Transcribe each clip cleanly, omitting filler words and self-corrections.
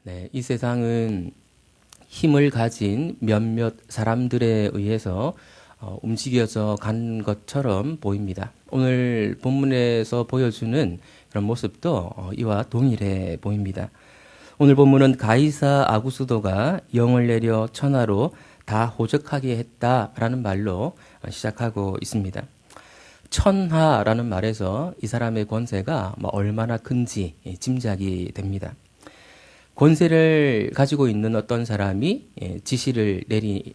네, 이 세상은 힘을 가진 몇몇 사람들에 의해서 움직여져 간 것처럼 보입니다. 오늘 본문에서 보여주는 그런 모습도 이와 동일해 보입니다. 오늘 본문은 가이사 아구스도가 영을 내려 천하로 다 호적하게 했다라는 말로 시작하고 있습니다. 천하라는 말에서 이 사람의 권세가 얼마나 큰지 짐작이 됩니다. 권세를 가지고 있는 어떤 사람이 지시를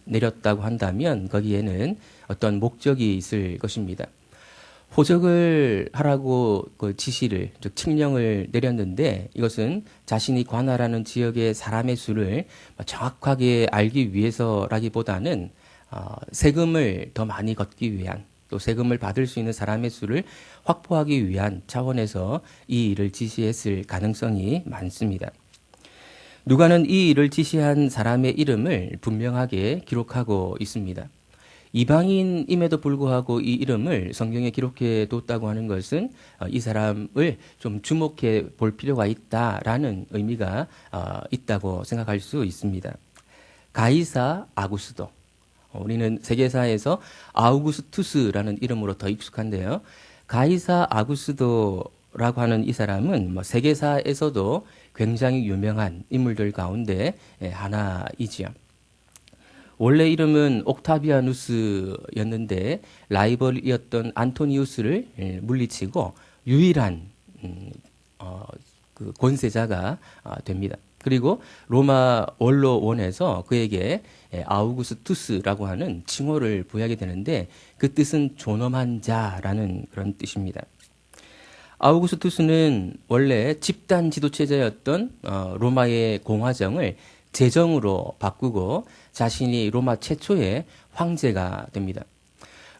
내렸다고 한다면 거기에는 어떤 목적이 있을 것입니다. 호적을 하라고 그 지시를, 즉 칙령을 내렸는데 이것은 자신이 관할하는 지역의 사람의 수를 정확하게 알기 위해서라기보다는 세금을 더 많이 걷기 위한, 또 세금을 받을 수 있는 사람의 수를 확보하기 위한 차원에서 이 일을 지시했을 가능성이 많습니다. 누가는 이 일을 지시한 사람의 이름을 분명하게 기록하고 있습니다. 이방인임에도 불구하고 이 이름을 성경에 기록해 뒀다고 하는 것은 이 사람을 좀 주목해 볼 필요가 있다라는 의미가 있다고 생각할 수 있습니다. 가이사 아구스도. 우리는 세계사에서 아우구스투스라는 이름으로 더 익숙한데요. 가이사 아구스도라고 하는 이 사람은 세계사에서도 굉장히 유명한 인물들 가운데 하나이지요. 원래 이름은 옥타비아누스였는데 라이벌이었던 안토니우스를 물리치고 유일한 그 권세자가 됩니다. 그리고 로마 원로원에서 그에게 아우구스투스라고 하는 칭호를 부여하게 되는데 그 뜻은 존엄한 자라는 그런 뜻입니다. 아우구스투스는 원래 집단 지도체제였던 로마의 공화정을 제정으로 바꾸고 자신이 로마 최초의 황제가 됩니다.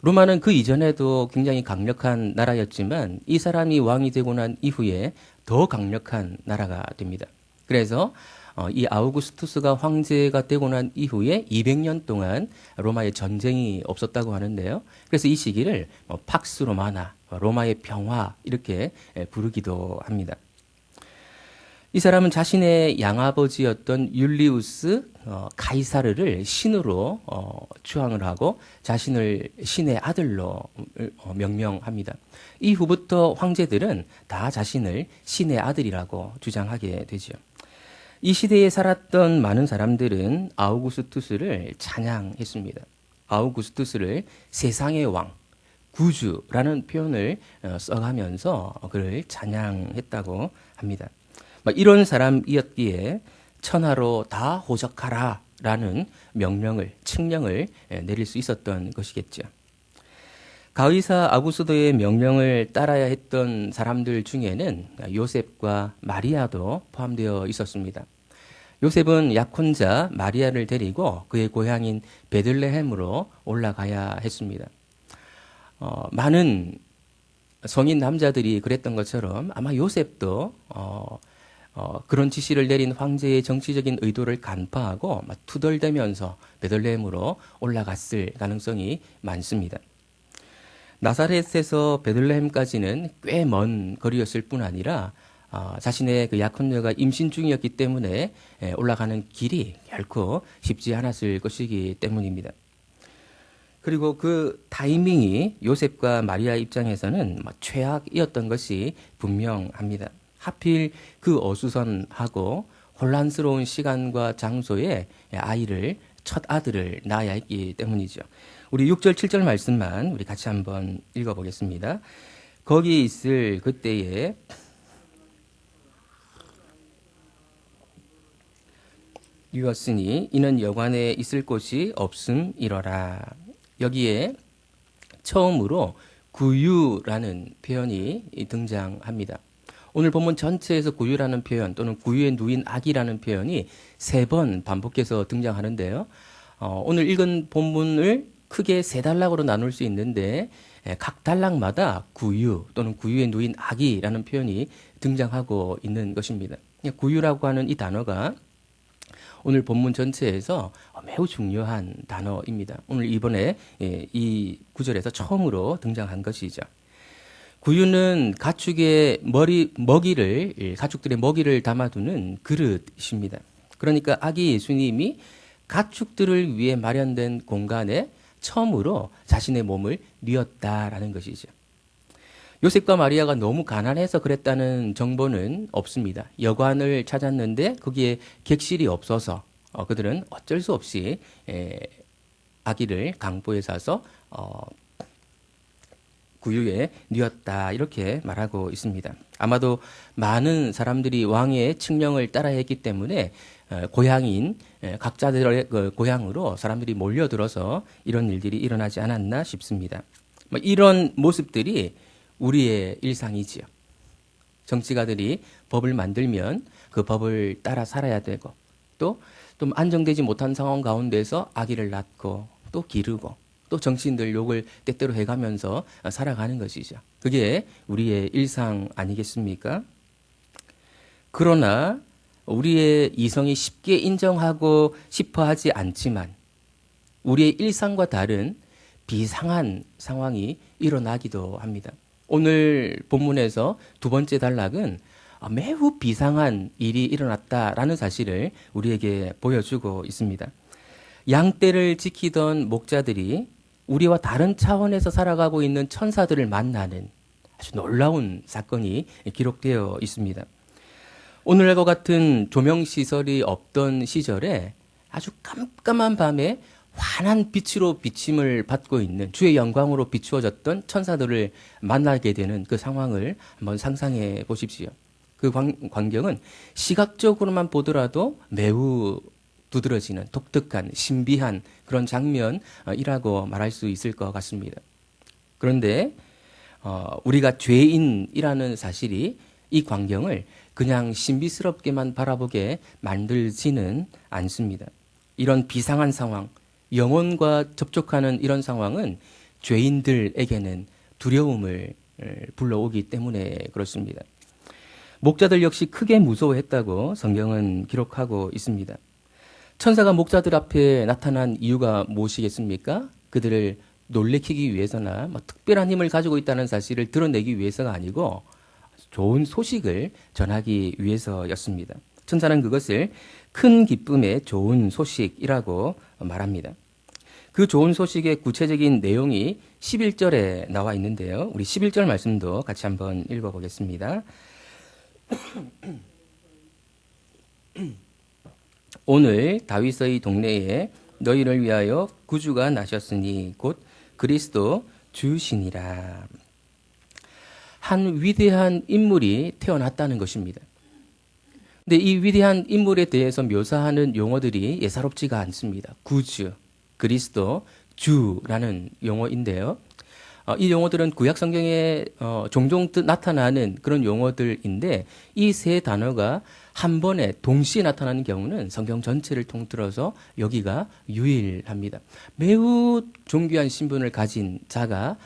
로마는 그 이전에도 굉장히 강력한 나라였지만 이 사람이 왕이 되고 난 이후에 더 강력한 나라가 됩니다. 그래서 이 아우구스투스가 황제가 되고 난 이후에 200년 동안 로마에 전쟁이 없었다고 하는데요. 그래서 이 시기를 팍스 로마나 로마의 평화 이렇게 부르기도 합니다. 이 사람은 자신의 양아버지였던 율리우스 가이사르를 신으로 추앙을 하고 자신을 신의 아들로 명명합니다. 이후부터 황제들은 다 자신을 신의 아들이라고 주장하게 되죠. 이 시대에 살았던 많은 사람들은 아우구스투스를 찬양했습니다. 아우구스투스를 세상의 왕, 구주라는 표현을 써가면서 그를 찬양했다고 합니다. 이런 사람이었기에 천하로 다 호적하라 라는 명령을, 칙령을 내릴 수 있었던 것이겠죠. 가이사 아구스도의 명령을 따라야 했던 사람들 중에는 요셉과 마리아도 포함되어 있었습니다. 요셉은 약혼자 마리아를 데리고 그의 고향인 베들레헴으로 올라가야 했습니다. 많은 성인 남자들이 그랬던 것처럼 아마 요셉도 그런 지시를 내린 황제의 정치적인 의도를 간파하고 투덜대면서 베들레헴으로 올라갔을 가능성이 많습니다. 나사렛에서 베들레헴까지는 꽤 먼 거리였을 뿐 아니라 자신의 그 약혼녀가 임신 중이었기 때문에 올라가는 길이 결코 쉽지 않았을 것이기 때문입니다. 그리고 그 타이밍이 요셉과 마리아 입장에서는 최악이었던 것이 분명합니다. 하필 그 어수선하고 혼란스러운 시간과 장소에 아이를, 첫 아들을 낳아야 했기 때문이죠. 우리 6절, 7절 말씀만 우리 같이 한번 읽어보겠습니다. 거기 있을 그때에 유었으니 이는 여관에 있을 곳이 없음이러라. 여기에 처음으로 구유라는 표현이 등장합니다. 오늘 본문 전체에서 구유라는 표현 또는 구유에 누인 악이라는 표현이 3번 반복해서 등장하는데요. 오늘 읽은 본문을 크게 3단락으로 나눌 수 있는데 각 단락마다 구유 또는 구유에 누인 악이라는 표현이 등장하고 있는 것입니다. 구유라고 하는 이 단어가 오늘 본문 전체에서 매우 중요한 단어입니다. 오늘 이번에 이 구절에서 처음으로 등장한 것이죠. 구유는 가축의 가축들의 먹이를 담아두는 그릇입니다. 그러니까 아기 예수님이 가축들을 위해 마련된 공간에 처음으로 자신의 몸을 뉘었다라는 것이죠. 요셉과 마리아가 너무 가난해서 그랬다는 정보는 없습니다. 여관을 찾았는데 거기에 객실이 없어서 그들은 어쩔 수 없이 아기를 강보에 사서 구유에 뉘었다 이렇게 말하고 있습니다. 아마도 많은 사람들이 왕의 칙령을 따라야 했기 때문에 고향인 각자들의 고향으로 사람들이 몰려들어서 이런 일들이 일어나지 않았나 싶습니다. 이런 모습들이 우리의 일상이지요. 정치가들이 법을 만들면 그 법을 따라 살아야 되고 또 좀 안정되지 못한 상황 가운데서 아기를 낳고 또 기르고 또 정치인들 욕을 때때로 해가면서 살아가는 것이죠. 그게 우리의 일상 아니겠습니까? 그러나 우리의 이성이 쉽게 인정하고 싶어 하지 않지만 우리의 일상과 다른 비상한 상황이 일어나기도 합니다. 오늘 본문에서 두 번째 단락은 매우 비상한 일이 일어났다라는 사실을 우리에게 보여주고 있습니다. 양떼를 지키던 목자들이 우리와 다른 차원에서 살아가고 있는 천사들을 만나는 아주 놀라운 사건이 기록되어 있습니다. 오늘과 같은 조명시설이 없던 시절에 아주 깜깜한 밤에 환한 빛으로 비침을 받고 있는 주의 영광으로 비추어졌던 천사들을 만나게 되는 그 상황을 한번 상상해 보십시오. 그 광경은 시각적으로만 보더라도 매우 두드러지는 독특한 신비한 그런 장면이라고 말할 수 있을 것 같습니다. 그런데 우리가 죄인이라는 사실이 이 광경을 그냥 신비스럽게만 바라보게 만들지는 않습니다. 이런 비상한 상황, 영혼과 접촉하는 이런 상황은 죄인들에게는 두려움을 불러오기 때문에 그렇습니다. 목자들 역시 크게 무서워했다고 성경은 기록하고 있습니다. 천사가 목자들 앞에 나타난 이유가 무엇이겠습니까? 그들을 놀래키기 위해서나 특별한 힘을 가지고 있다는 사실을 드러내기 위해서가 아니고 좋은 소식을 전하기 위해서였습니다. 천사는 그것을 큰 기쁨의 좋은 소식이라고 말합니다. 그 좋은 소식의 구체적인 내용이 11절에 나와 있는데요. 우리 11절 말씀도 같이 한번 읽어보겠습니다. 오늘 다윗의 동네에 너희를 위하여 구주가 나셨으니 곧 그리스도 주시니라. 한 위대한 인물이 태어났다는 것입니다. 근데 이 위대한 인물에 대해서 묘사하는 용어들이 예사롭지가 않습니다. 구주, 그리스도, 주라는 용어인데요. 이 용어들은 구약 성경에 종종 나타나는 그런 용어들인데 이 세 단어가 한 번에 동시에 나타나는 경우는 성경 전체를 통틀어서 여기가 유일합니다. 매우 존귀한 신분을 가진 자가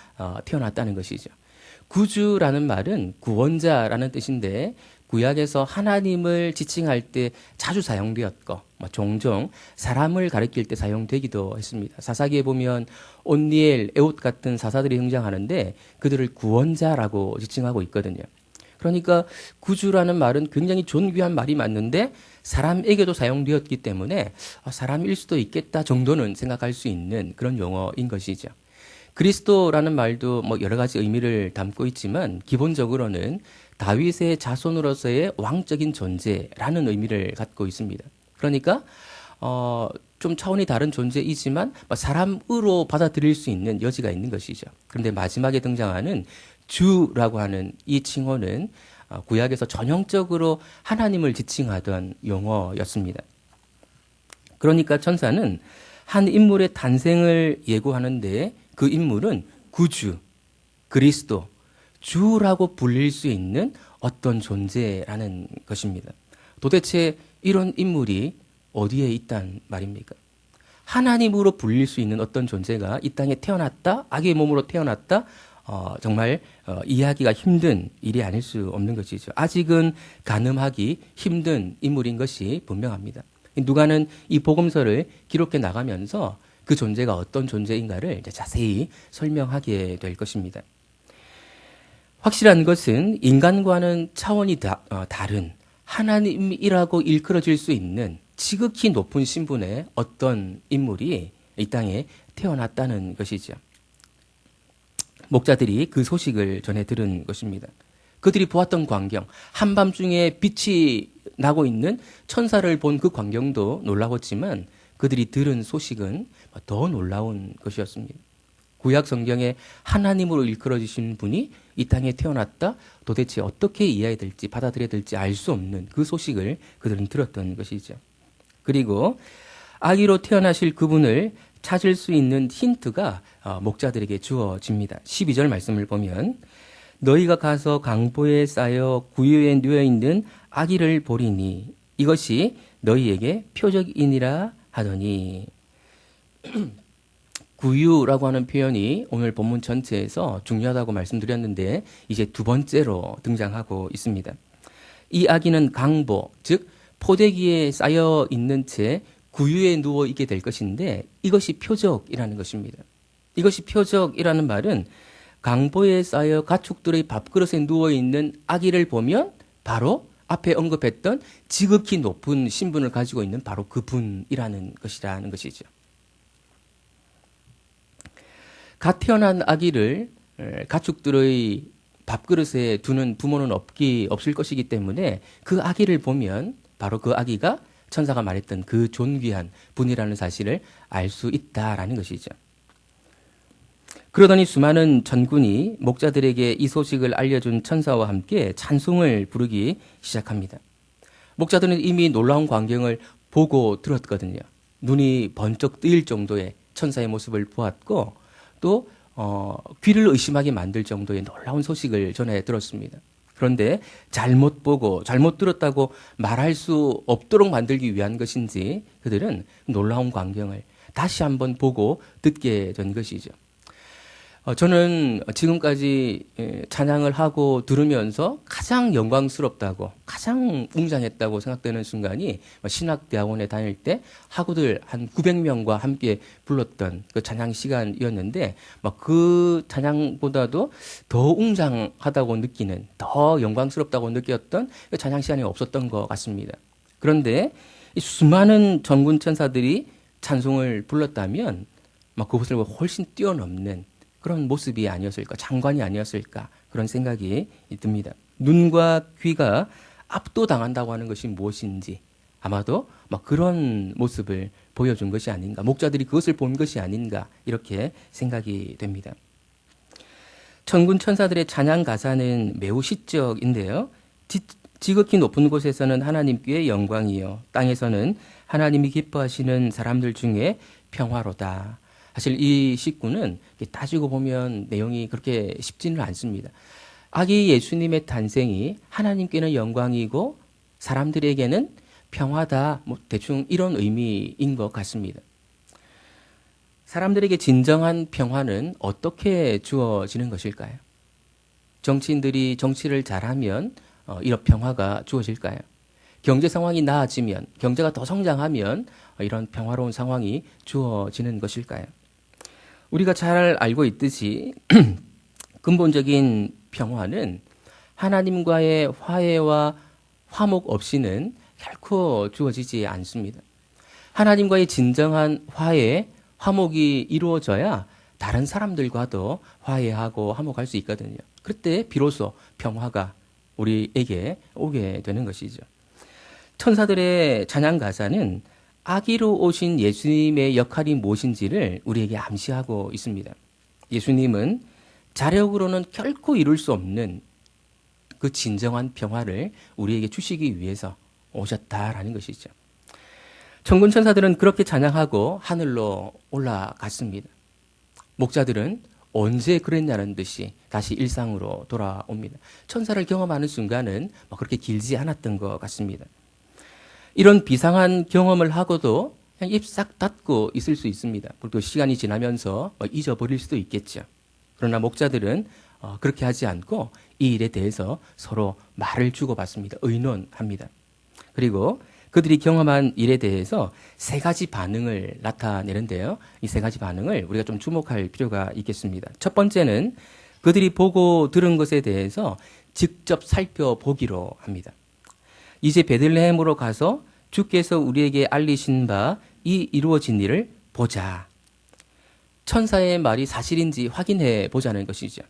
태어났다는 것이죠. 구주라는 말은 구원자라는 뜻인데 구약에서 하나님을 지칭할 때 자주 사용되었고 종종 사람을 가리킬 때 사용되기도 했습니다. 사사기에 보면 온니엘, 에옷 같은 사사들이 등장하는데 그들을 구원자라고 지칭하고 있거든요. 그러니까 구주라는 말은 굉장히 존귀한 말이 맞는데 사람에게도 사용되었기 때문에 사람일 수도 있겠다 정도는 생각할 수 있는 그런 용어인 것이죠. 그리스도라는 말도 여러 가지 의미를 담고 있지만 기본적으로는 다윗의 자손으로서의 왕적인 존재라는 의미를 갖고 있습니다. 그러니까 좀 차원이 다른 존재이지만 사람으로 받아들일 수 있는 여지가 있는 것이죠. 그런데 마지막에 등장하는 주라고 하는 이 칭호는 구약에서 전형적으로 하나님을 지칭하던 용어였습니다. 그러니까 천사는 한 인물의 탄생을 예고하는데 그 인물은 구주, 그리스도, 주라고 불릴 수 있는 어떤 존재라는 것입니다. 도대체 이런 인물이 어디에 있단 말입니까? 하나님으로 불릴 수 있는 어떤 존재가 이 땅에 태어났다, 악의 몸으로 태어났다, 정말 이해하기가 힘든 일이 아닐 수 없는 것이죠. 아직은 가늠하기 힘든 인물인 것이 분명합니다. 누가는 이 복음서를 기록해 나가면서 그 존재가 어떤 존재인가를 이제 자세히 설명하게 될 것입니다. 확실한 것은 인간과는 차원이 다른 하나님이라고 일컬어질 수 있는 지극히 높은 신분의 어떤 인물이 이 땅에 태어났다는 것이죠. 목자들이 그 소식을 전해 들은 것입니다. 그들이 보았던 광경, 한밤중에 빛이 나고 있는 천사를 본 그 광경도 놀라웠지만 그들이 들은 소식은 더 놀라운 것이었습니다. 구약 성경에 하나님으로 일컬어지신 분이 이 땅에 태어났다, 도대체 어떻게 이해해야 될지 받아들여야 될지 알 수 없는 그 소식을 그들은 들었던 것이죠. 그리고 아기로 태어나실 그분을 찾을 수 있는 힌트가 목자들에게 주어집니다. 12절 말씀을 보면 너희가 가서 강보에 쌓여 구유에 누워 있는 아기를 보리니 이것이 너희에게 표적이니라 하더니 구유라고 하는 표현이 오늘 본문 전체에서 중요하다고 말씀드렸는데 이제 두 번째로 등장하고 있습니다. 이 아기는 강보, 즉 포대기에 쌓여 있는 채 구유에 누워 있게 될 것인데 이것이 표적이라는 것입니다. 이것이 표적이라는 말은 강보에 쌓여 가축들의 밥그릇에 누워 있는 아기를 보면 바로 앞에 언급했던 지극히 높은 신분을 가지고 있는 바로 그분이라는 것이라는 것이죠. 갓 태어난 아기를 가축들의 밥그릇에 두는 부모는 없을 것이기 때문에 그 아기를 보면 바로 그 아기가 천사가 말했던 그 존귀한 분이라는 사실을 알 수 있다라는 것이죠. 그러더니 수많은 전군이 목자들에게 이 소식을 알려준 천사와 함께 찬송을 부르기 시작합니다. 목자들은 이미 놀라운 광경을 보고 들었거든요. 눈이 번쩍 뜨일 정도의 천사의 모습을 보았고 또 귀를 의심하게 만들 정도의 놀라운 소식을 전해 들었습니다. 그런데 잘못 보고 잘못 들었다고 말할 수 없도록 만들기 위한 것인지 그들은 놀라운 광경을 다시 한번 보고 듣게 된 것이죠. 저는 지금까지 찬양을 하고 들으면서 가장 영광스럽다고 가장 웅장했다고 생각되는 순간이 신학대학원에 다닐 때 학우들 한 900명과 함께 불렀던 그 찬양 시간이었는데 그 찬양보다도 더 웅장하다고 느끼는 더 영광스럽다고 느꼈던 그 찬양 시간이 없었던 것 같습니다. 그런데 이 수많은 전군 천사들이 찬송을 불렀다면 그것을 훨씬 뛰어넘는 그런 모습이 아니었을까, 장관이 아니었을까 그런 생각이 듭니다. 눈과 귀가 압도당한다고 하는 것이 무엇인지 아마도 그런 모습을 보여준 것이 아닌가, 목자들이 그것을 본 것이 아닌가 이렇게 생각이 됩니다. 천군 천사들의 찬양 가사는 매우 시적인데요. 지극히 높은 곳에서는 하나님께 영광이요 땅에서는 하나님이 기뻐하시는 사람들 중에 평화로다. 사실 이 식구는 따지고 보면 내용이 그렇게 쉽지는 않습니다. 아기 예수님의 탄생이 하나님께는 영광이고 사람들에게는 평화다. 대충 이런 의미인 것 같습니다. 사람들에게 진정한 평화는 어떻게 주어지는 것일까요? 정치인들이 정치를 잘하면 이런 평화가 주어질까요? 경제 상황이 나아지면, 경제가 더 성장하면 이런 평화로운 상황이 주어지는 것일까요? 우리가 잘 알고 있듯이 근본적인 평화는 하나님과의 화해와 화목 없이는 결코 주어지지 않습니다. 하나님과의 진정한 화해, 화목이 이루어져야 다른 사람들과도 화해하고 화목할 수 있거든요. 그때 비로소 평화가 우리에게 오게 되는 것이죠. 천사들의 찬양 가사는 아기로 오신 예수님의 역할이 무엇인지를 우리에게 암시하고 있습니다. 예수님은 자력으로는 결코 이룰 수 없는 그 진정한 평화를 우리에게 주시기 위해서 오셨다라는 것이죠. 천군 천사들은 그렇게 찬양하고 하늘로 올라갔습니다. 목자들은 언제 그랬냐는 듯이 다시 일상으로 돌아옵니다. 천사를 경험하는 순간은 그렇게 길지 않았던 것 같습니다. 이런 비상한 경험을 하고도 그냥 입 싹 닫고 있을 수 있습니다. 또 시간이 지나면서 잊어버릴 수도 있겠죠. 그러나 목자들은 그렇게 하지 않고 이 일에 대해서 서로 말을 주고받습니다. 의논합니다. 그리고 그들이 경험한 일에 대해서 세 가지 반응을 나타내는데요. 이 세 가지 반응을 우리가 좀 주목할 필요가 있겠습니다. 첫 번째는 그들이 보고 들은 것에 대해서 직접 살펴보기로 합니다. 이제 베들레헴으로 가서 주께서 우리에게 알리신 바 이 이루어진 일을 보자. 천사의 말이 사실인지 확인해 보자는 것이죠.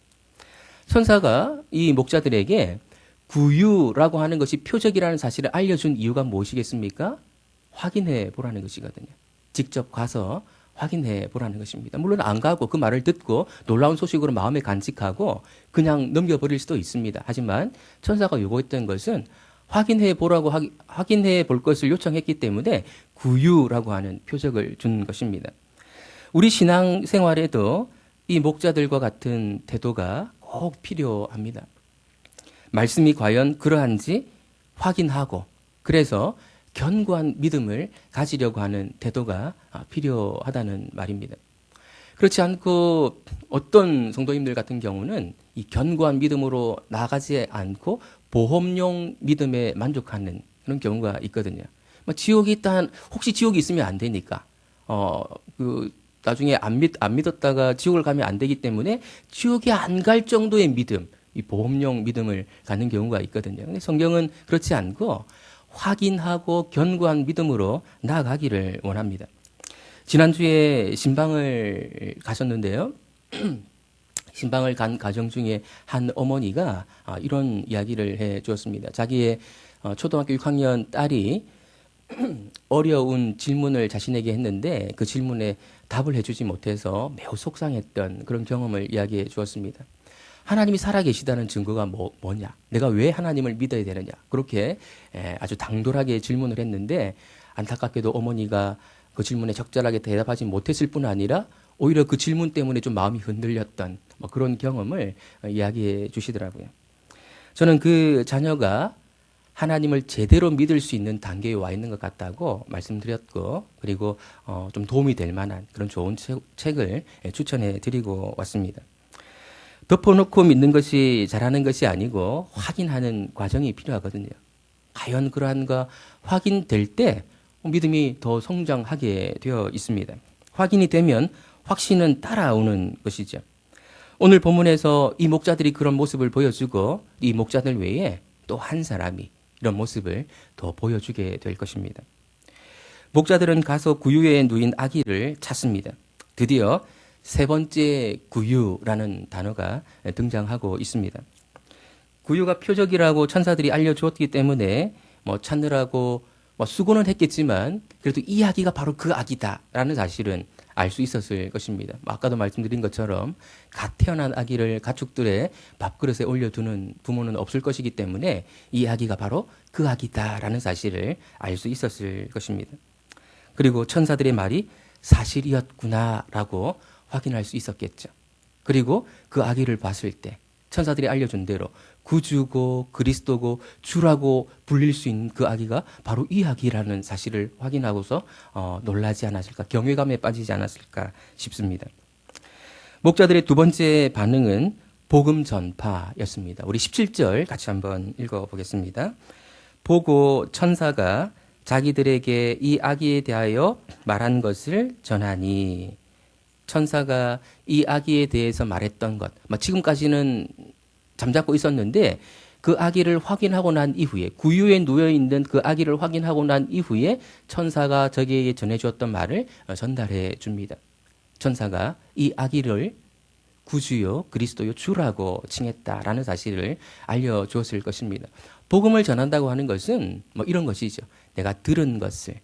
천사가 이 목자들에게 구유라고 하는 것이 표적이라는 사실을 알려준 이유가 무엇이겠습니까? 확인해 보라는 것이거든요. 직접 가서 확인해 보라는 것입니다. 물론 안 가고 그 말을 듣고 놀라운 소식으로 마음에 간직하고 그냥 넘겨버릴 수도 있습니다. 하지만 천사가 요구했던 것은 확인해 볼 것을 요청했기 때문에 구유라고 하는 표적을 준 것입니다. 우리 신앙 생활에도 이 목자들과 같은 태도가 꼭 필요합니다. 말씀이 과연 그러한지 확인하고 그래서 견고한 믿음을 가지려고 하는 태도가 필요하다는 말입니다. 그렇지 않고 어떤 성도님들 같은 경우는 이 견고한 믿음으로 나아가지 않고 보험용 믿음에 만족하는 그런 경우가 있거든요. 지옥이 있다, 혹시 지옥이 있으면 안 되니까, 나중에 안 믿었다가 지옥을 가면 안 되기 때문에 지옥에 안 갈 정도의 믿음, 이 보험용 믿음을 갖는 경우가 있거든요. 근데 성경은 그렇지 않고 확인하고 견고한 믿음으로 나아가기를 원합니다. 지난주에 신방을 가셨는데요. 신방을 간 가정 중에 한 어머니가 이런 이야기를 해 주었습니다. 자기의 초등학교 6학년 딸이 어려운 질문을 자신에게 했는데 그 질문에 답을 해주지 못해서 매우 속상했던 그런 경험을 이야기해 주었습니다. 하나님이 살아계시다는 증거가 뭐냐? 내가 왜 하나님을 믿어야 되느냐? 그렇게 아주 당돌하게 질문을 했는데 안타깝게도 어머니가 그 질문에 적절하게 대답하지 못했을 뿐 아니라 오히려 그 질문 때문에 좀 마음이 흔들렸던 그런 경험을 이야기해 주시더라고요. 저는 그 자녀가 하나님을 제대로 믿을 수 있는 단계에 와 있는 것 같다고 말씀드렸고 그리고 좀 도움이 될 만한 그런 좋은 책을 추천해 드리고 왔습니다. 덮어놓고 믿는 것이 잘하는 것이 아니고 확인하는 과정이 필요하거든요. 과연 그러한가 확인될 때 믿음이 더 성장하게 되어 있습니다. 확인이 되면 확신은 따라오는 것이죠. 오늘 본문에서 이 목자들이 그런 모습을 보여주고 이 목자들 외에 또 한 사람이 이런 모습을 더 보여주게 될 것입니다. 목자들은 가서 구유에 누인 아기를 찾습니다. 드디어 세 번째 구유라는 단어가 등장하고 있습니다. 구유가 표적이라고 천사들이 알려주었기 때문에 찾느라고 수고는 했겠지만 그래도 이 아기가 바로 그 아기다라는 사실은 알 수 있었을 것입니다. 아까도 말씀드린 것처럼 갓 태어난 아기를 가축들의 밥그릇에 올려두는 부모는 없을 것이기 때문에 이 아기가 바로 그 아기다라는 사실을 알 수 있었을 것입니다. 그리고 천사들의 말이 사실이었구나라고 확인할 수 있었겠죠. 그리고 그 아기를 봤을 때 천사들이 알려준 대로 구주고 그리스도고 주라고 불릴 수 있는 그 아기가 바로 이 아기라는 사실을 확인하고서 놀라지 않았을까, 경외감에 빠지지 않았을까 싶습니다. 목자들의 두 번째 반응은 복음 전파였습니다. 우리 17절 같이 한번 읽어보겠습니다. 보고 천사가 자기들에게 이 아기에 대하여 말한 것을 전하니, 천사가 이 아기에 대해서 말했던 것, 지금까지는 잠자코 있었는데 그 아기를 확인하고 난 이후에, 구유에 누워있는 그 아기를 확인하고 난 이후에 천사가 저기에게 전해주었던 말을 전달해 줍니다. 천사가 이 아기를 구주요 그리스도요 주라고 칭했다라는 사실을 알려주었을 것입니다. 복음을 전한다고 하는 것은 이런 것이죠. 내가 들은 것을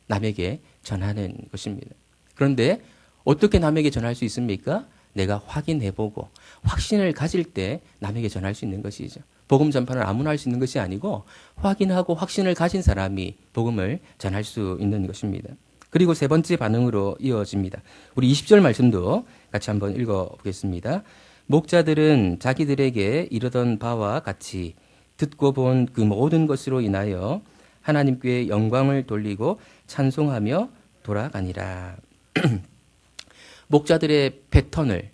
남에게 전하는 것입니다. 그런데 어떻게 남에게 전할 수 있습니까? 내가 확인해보고 확신을 가질 때 남에게 전할 수 있는 것이죠. 복음 전파는 아무나 할 수 있는 것이 아니고 확인하고 확신을 가진 사람이 복음을 전할 수 있는 것입니다. 그리고 세 번째 반응으로 이어집니다. 우리 20절 말씀도 같이 한번 읽어보겠습니다. 목자들은 자기들에게 이르던 바와 같이 듣고 본 그 모든 것으로 인하여 하나님께 영광을 돌리고 찬송하며 돌아가니라. 목자들의 패턴을,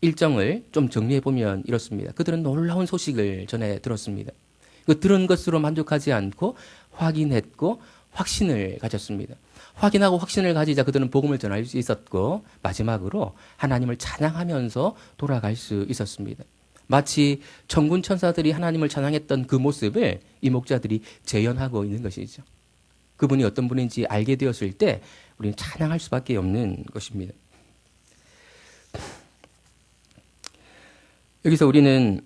일정을 좀 정리해보면 이렇습니다. 그들은 놀라운 소식을 전해 들었습니다. 그 들은 것으로 만족하지 않고 확인했고 확신을 가졌습니다. 확인하고 확신을 가지자 그들은 복음을 전할 수 있었고 마지막으로 하나님을 찬양하면서 돌아갈 수 있었습니다. 마치 천군 천사들이 하나님을 찬양했던 그 모습을 이 목자들이 재현하고 있는 것이죠. 그분이 어떤 분인지 알게 되었을 때 우리는 찬양할 수밖에 없는 것입니다. 여기서 우리는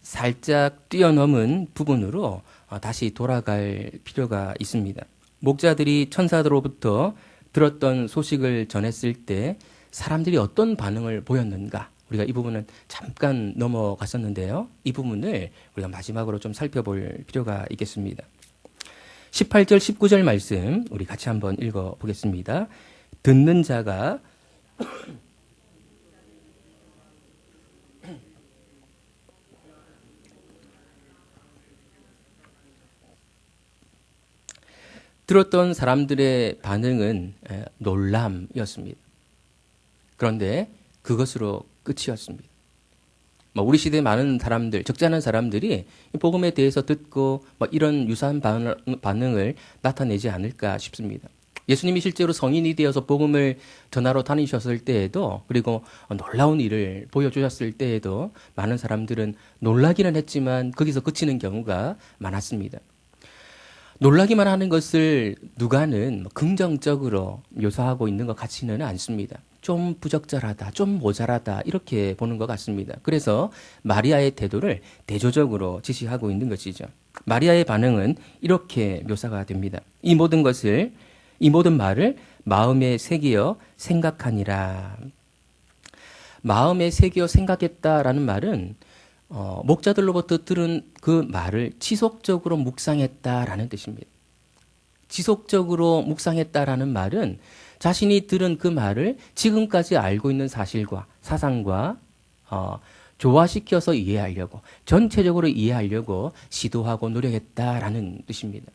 살짝 뛰어넘은 부분으로 다시 돌아갈 필요가 있습니다. 목자들이 천사들로부터 들었던 소식을 전했을 때 사람들이 어떤 반응을 보였는가? 우리가 이 부분은 잠깐 넘어갔었는데요. 이 부분을 우리가 마지막으로 좀 살펴볼 필요가 있겠습니다. 18절, 19절 말씀 우리 같이 한번 읽어보겠습니다. 듣는 자가 들었던 사람들의 반응은 놀람이었습니다. 그런데 그것으로 끝이었습니다. 우리 시대의 많은 사람들, 적지 않은 사람들이 복음에 대해서 듣고 이런 유사한 반응을 나타내지 않을까 싶습니다. 예수님이 실제로 성인이 되어서 복음을 전하러 다니셨을 때에도 그리고 놀라운 일을 보여주셨을 때에도 많은 사람들은 놀라기는 했지만 거기서 그치는 경우가 많았습니다. 놀라기만 하는 것을 누가는 긍정적으로 묘사하고 있는 것 같지는 않습니다. 좀 부적절하다, 좀 모자라다 이렇게 보는 것 같습니다. 그래서 마리아의 태도를 대조적으로 지시하고 있는 것이죠. 마리아의 반응은 이렇게 묘사가 됩니다. 이 모든 말을 마음에 새기어 생각하니라. 마음에 새기어 생각했다라는 말은 목자들로부터 들은 그 말을 지속적으로 묵상했다라는 뜻입니다. 지속적으로 묵상했다라는 말은 자신이 들은 그 말을 지금까지 알고 있는 사실과 사상과 조화시켜서 이해하려고, 전체적으로 이해하려고 시도하고 노력했다라는 뜻입니다.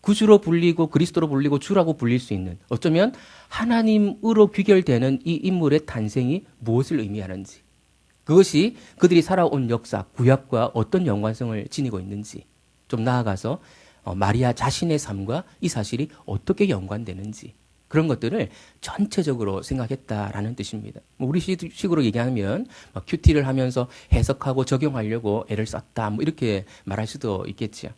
구주로 불리고 그리스도로 불리고 주라고 불릴 수 있는, 어쩌면 하나님으로 귀결되는 이 인물의 탄생이 무엇을 의미하는지, 그것이 그들이 살아온 역사, 구약과 어떤 연관성을 지니고 있는지, 좀 나아가서 마리아 자신의 삶과 이 사실이 어떻게 연관되는지, 그런 것들을 전체적으로 생각했다라는 뜻입니다. 우리 식으로 얘기하면 큐티를 하면서 해석하고 적용하려고 애를 썼다, 이렇게 말할 수도 있겠지요.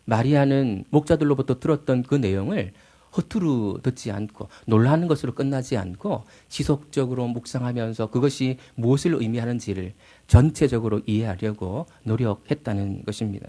마리아는 목자들로부터 들었던 그 내용을 허투루 듣지 않고 놀라는 것으로 끝나지 않고 지속적으로 묵상하면서 그것이 무엇을 의미하는지를 전체적으로 이해하려고 노력했다는 것입니다.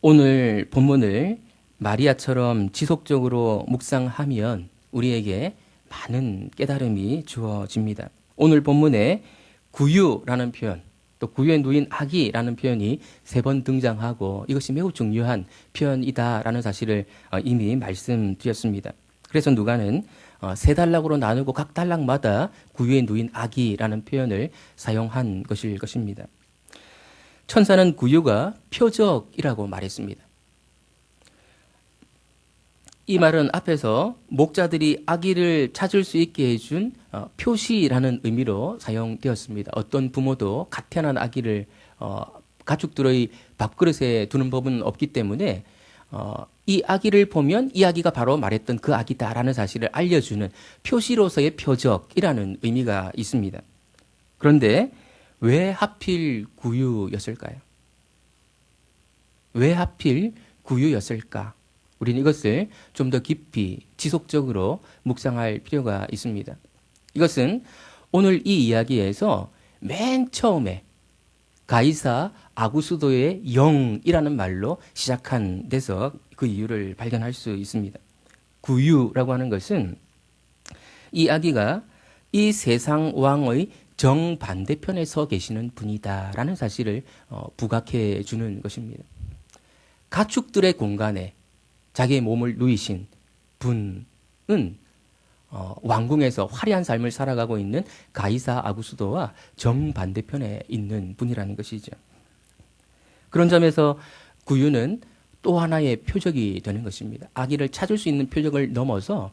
오늘 본문을 마리아처럼 지속적으로 묵상하면 우리에게 많은 깨달음이 주어집니다. 오늘 본문에 구유라는 표현, 또 구유의 누인 아기라는 표현이 3번 등장하고 이것이 매우 중요한 표현이다라는 사실을 이미 말씀드렸습니다. 그래서 누가는 3단락으로 나누고 각 단락마다 구유의 누인 아기라는 표현을 사용한 것일 것입니다. 천사는 구유가 표적이라고 말했습니다. 이 말은 앞에서 목자들이 아기를 찾을 수 있게 해준 표시라는 의미로 사용되었습니다. 어떤 부모도 갓 태어난 아기를 가축들의 밥그릇에 두는 법은 없기 때문에 이 아기를 보면 이 아기가 바로 말했던 그 아기다라는 사실을 알려주는 표시로서의 표적이라는 의미가 있습니다. 그런데 왜 하필 구유였을까요? 왜 하필 구유였을까? 우리는 이것을 좀 더 깊이 지속적으로 묵상할 필요가 있습니다. 이것은 오늘 이 이야기에서 맨 처음에 가이사 아구스도의 영이라는 말로 시작한 데서 그 이유를 발견할 수 있습니다. 구유라고 하는 것은 이 아기가 이 세상 왕의 정반대편에 서 계시는 분이다라는 사실을 부각해 주는 것입니다. 가축들의 공간에 자기의 몸을 누이신 분은 왕궁에서 화려한 삶을 살아가고 있는 가이사 아구스도와 정반대편에 있는 분이라는 것이죠. 그런 점에서 구유는 또 하나의 표적이 되는 것입니다. 아기를 찾을 수 있는 표적을 넘어서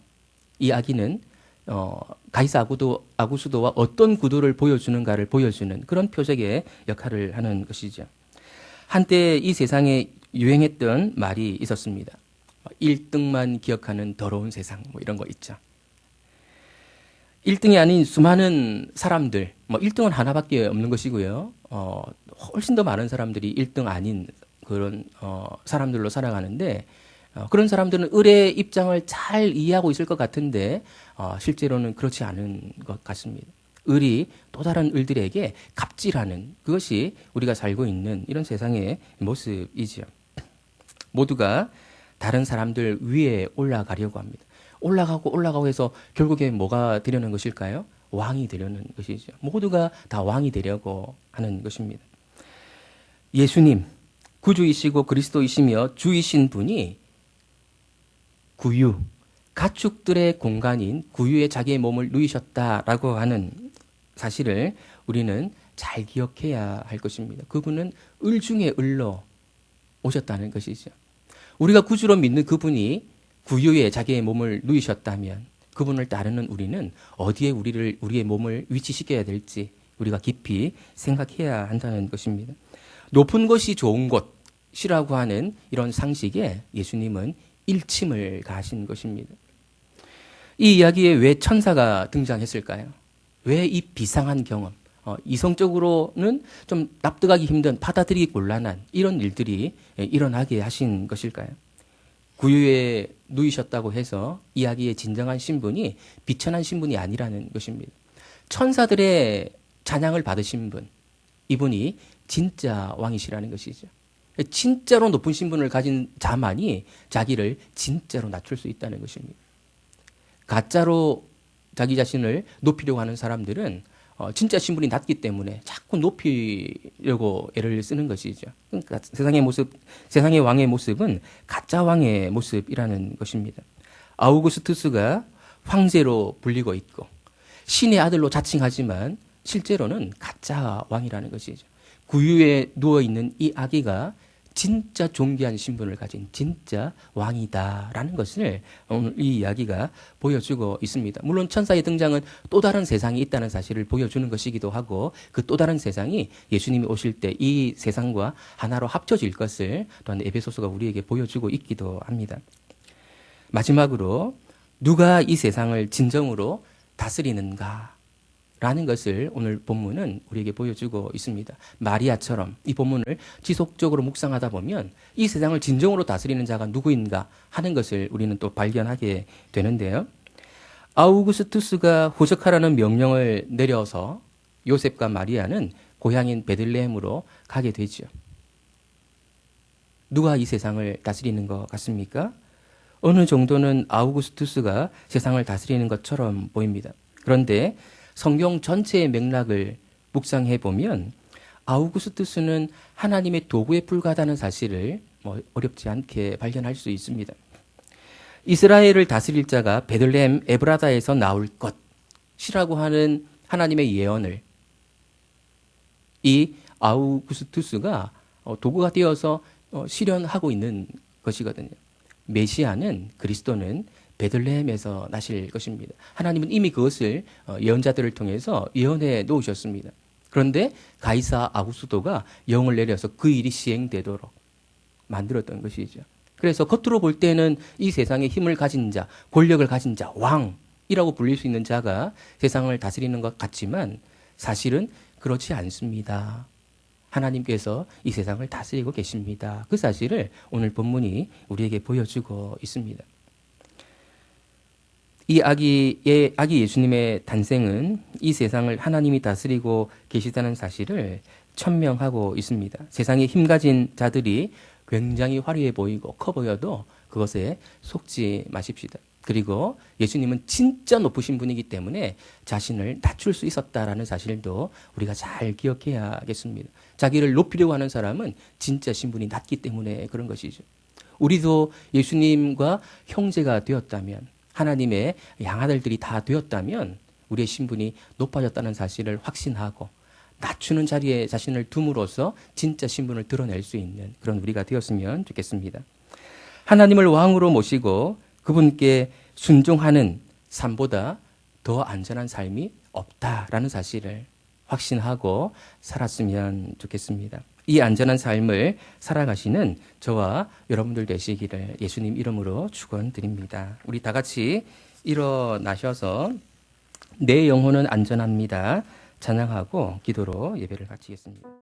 이 아기는 가이사 아구수도와 어떤 구도를 보여주는가를 보여주는 그런 표적의 역할을 하는 것이죠. 한때 이 세상에 유행했던 말이 있었습니다. 1등만 기억하는 더러운 세상, 뭐 이런 거 있죠. 1등이 아닌 수많은 사람들, 1등은 하나밖에 없는 것이고요. 훨씬 더 많은 사람들이 1등 아닌 그런 사람들로 살아가는데, 그런 사람들은 을의 입장을 잘 이해하고 있을 것 같은데, 실제로는 그렇지 않은 것 같습니다. 을이 또 다른 을들에게 갑질하는 그것이 우리가 살고 있는 이런 세상의 모습이지요. 모두가 다른 사람들 위에 올라가려고 합니다. 올라가고 해서 결국에 뭐가 되려는 것일까요? 왕이 되려는 것이죠. 모두가 다 왕이 되려고 하는 것입니다. 예수님, 구주이시고 그리스도이시며 주이신 분이 구유, 가축들의 공간인 구유에 자기의 몸을 누이셨다라고 하는 사실을 우리는 잘 기억해야 할 것입니다. 그분은 을 중에 을로 오셨다는 것이죠. 우리가 구주로 믿는 그분이 구유에 자기의 몸을 누이셨다면 그분을 따르는 우리는 어디에 우리의 몸을 위치시켜야 될지 우리가 깊이 생각해야 한다는 것입니다. 높은 것이 좋은 곳이라고 하는 이런 상식에 예수님은 일침을 가하신 것입니다. 이 이야기에 왜 천사가 등장했을까요? 왜 이 비상한 경험, 이성적으로는 좀 납득하기 힘든, 받아들이기 곤란한 이런 일들이 일어나게 하신 것일까요? 구유에 누이셨다고 해서 이야기의 진정한 신분이 비천한 신분이 아니라는 것입니다. 천사들의 찬양을 받으신 분, 이분이 진짜 왕이시라는 것이죠. 진짜로 높은 신분을 가진 자만이 자기를 진짜로 낮출 수 있다는 것입니다. 가짜로 자기 자신을 높이려고 하는 사람들은 진짜 신분이 낮기 때문에 자꾸 높이려고 애를 쓰는 것이죠. 그러니까 세상의 왕의 모습은 가짜 왕의 모습이라는 것입니다. 아우구스투스가 황제로 불리고 있고 신의 아들로 자칭하지만 실제로는 가짜 왕이라는 것이죠. 구유에 누워있는 이 아기가 진짜 존귀한 신분을 가진 진짜 왕이다라는 것을 오늘 이 이야기가 보여주고 있습니다. 물론 천사의 등장은 또 다른 세상이 있다는 사실을 보여주는 것이기도 하고 그 또 다른 세상이 예수님이 오실 때 이 세상과 하나로 합쳐질 것을 또한 에베소서가 우리에게 보여주고 있기도 합니다. 마지막으로 누가 이 세상을 진정으로 다스리는가? 라는 것을 오늘 본문은 우리에게 보여주고 있습니다. 마리아처럼 이 본문을 지속적으로 묵상하다 보면 이 세상을 진정으로 다스리는 자가 누구인가 하는 것을 우리는 또 발견하게 되는데요. 아우구스투스가 호적하라는 명령을 내려서 요셉과 마리아는 고향인 베들레헴으로 가게 되죠. 누가 이 세상을 다스리는 것 같습니까? 어느 정도는 아우구스투스가 세상을 다스리는 것처럼 보입니다. 그런데 성경 전체의 맥락을 묵상해 보면 아우구스투스는 하나님의 도구에 불과하다는 사실을 어렵지 않게 발견할 수 있습니다. 이스라엘을 다스릴 자가 베들레헴 에브라다에서 나올 것이라고 하는 하나님의 예언을 이 아우구스투스가 도구가 되어서 실현하고 있는 것이거든요. 메시아는 그리스도는 베들레헴에서 나실 것입니다. 하나님은 이미 그것을 예언자들을 통해서 예언해 놓으셨습니다. 그런데 가이사 아구수도가 영을 내려서 그 일이 시행되도록 만들었던 것이죠. 그래서 겉으로 볼 때는 이 세상에 힘을 가진 자, 권력을 가진 자, 왕이라고 불릴 수 있는 자가 세상을 다스리는 것 같지만 사실은 그렇지 않습니다. 하나님께서 이 세상을 다스리고 계십니다. 그 사실을 오늘 본문이 우리에게 보여주고 있습니다. 이 아기 예수님의 단생은 이 세상을 하나님이 다스리고 계시다는 사실을 천명하고 있습니다. 세상에 힘 가진 자들이 굉장히 화려해 보이고 커 보여도 그것에 속지 마십시다. 그리고 예수님은 진짜 높으신 분이기 때문에 자신을 낮출 수 있었다라는 사실도 우리가 잘 기억해야겠습니다. 자기를 높이려고 하는 사람은 진짜 신분이 낮기 때문에 그런 것이죠. 우리도 예수님과 형제가 되었다면 하나님의 양아들들이 다 되었다면 우리의 신분이 높아졌다는 사실을 확신하고 낮추는 자리에 자신을 둠으로써 진짜 신분을 드러낼 수 있는 그런 우리가 되었으면 좋겠습니다. 하나님을 왕으로 모시고 그분께 순종하는 삶보다 더 안전한 삶이 없다라는 사실을 확신하고 살았으면 좋겠습니다. 이 안전한 삶을 살아가시는 저와 여러분들 되시기를 예수님 이름으로 축원드립니다. 우리 다 같이 일어나셔서 내 영혼은 안전합니다. 찬양하고 기도로 예배를 마치겠습니다.